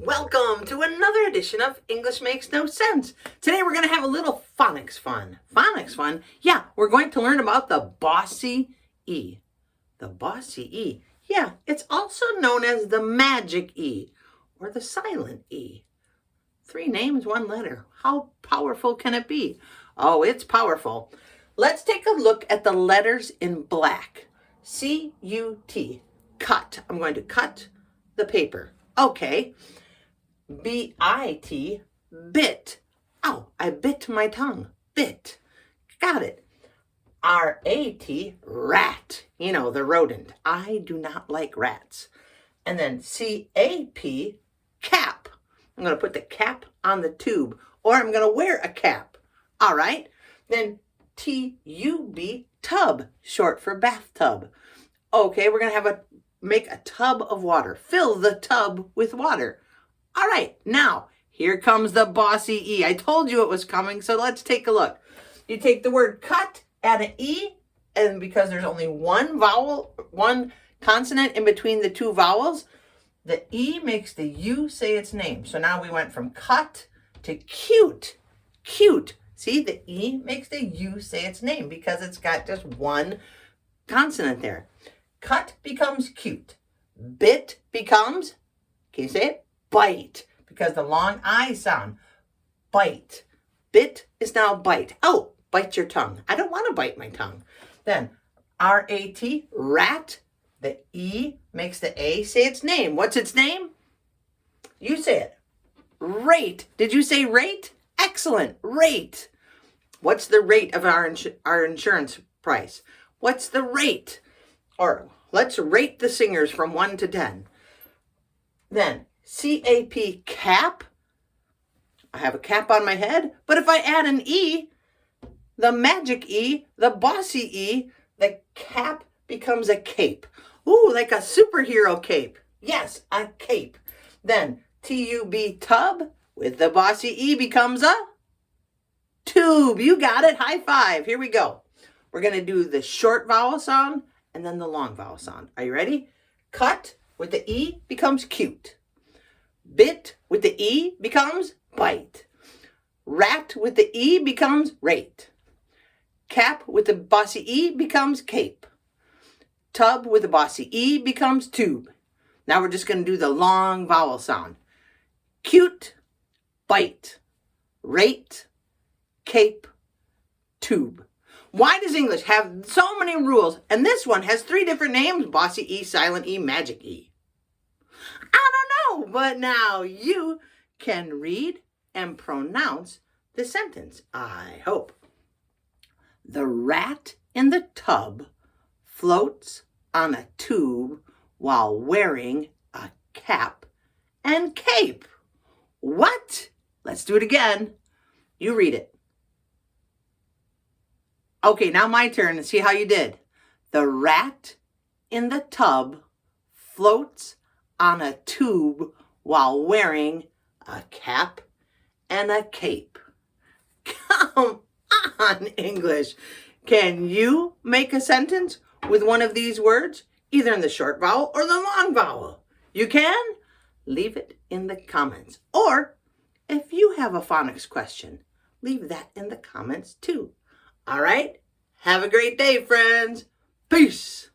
Welcome to another edition of English Makes No Sense. Today we're going to have a little phonics fun. Phonics fun? Yeah, we're going to learn about the bossy E. The bossy E. Yeah, it's also known as the magic E or the silent E. 3 names, 1 letter. How powerful can it be? Oh, it's powerful. Let's take a look at the letters in black. C-U-T. Cut. I'm going to cut the paper. Okay. B-I-T, bit. Oh, I bit my tongue. Bit. Got it. R-A-T, rat. You know, the rodent. I do not like rats. And then C-A-P, cap. I'm going to put the cap on the tube, or I'm going to wear a cap. All right. Then T-U-B, tub, short for bathtub. Okay, we're going to make a tub of water. Fill the tub with water. All right, now, here comes the bossy E. I told you it was coming, so let's take a look. You take the word cut, add an E, and because there's only one vowel, one consonant in between the 2 vowels, the E makes the U say its name. So now we went from cut to cute. Cute. See, the E makes the U say its name because it's got just one consonant there. Cut becomes cute. Bit becomes, can you say it? Bite, because the long I sound. Bite. Bit is now bite. Oh, bite your tongue. I don't want to bite my tongue. Then R-A-T, rat. The E makes the A say its name. What's its name? You say it. Rate. Did you say rate? Excellent. Rate. What's the rate of our insurance price? What's the rate? Or let's rate the singers from 1 to 10. Then C-A-P, cap. I have a cap on my head, but if I add an E, the magic E, the bossy E, the cap becomes a cape. Ooh, like a superhero cape. Yes, a cape. Then T-U-B, tub, with the bossy E becomes a tube. You got it. High five. Here we go. We're going to do the short vowel sound and then the long vowel sound. Are you ready? Cut with the E becomes cute. Bit with the E becomes bite. Rat with the E becomes rate. Cap with the bossy E becomes cape. Tub with the bossy E becomes tube. Now we're just going to do the long vowel sound. Cute, bite, rate, cape, tube. Why does English have so many rules? And this one has 3 different names: bossy E, silent E, magic E. I don't know, but now you can read and pronounce the sentence, I hope. The rat in the tub floats on a tube while wearing a cap and cape. What? Let's do it again. You read it. Okay, now my turn to see how you did. The rat in the tub floats on a tube while wearing a cap and a cape. Come on, English. Can you make a sentence with one of these words, either in the short vowel or the long vowel? You can? Leave it in the comments. Or if you have a phonics question, leave that in the comments too. All right? Have a great day, friends. Peace.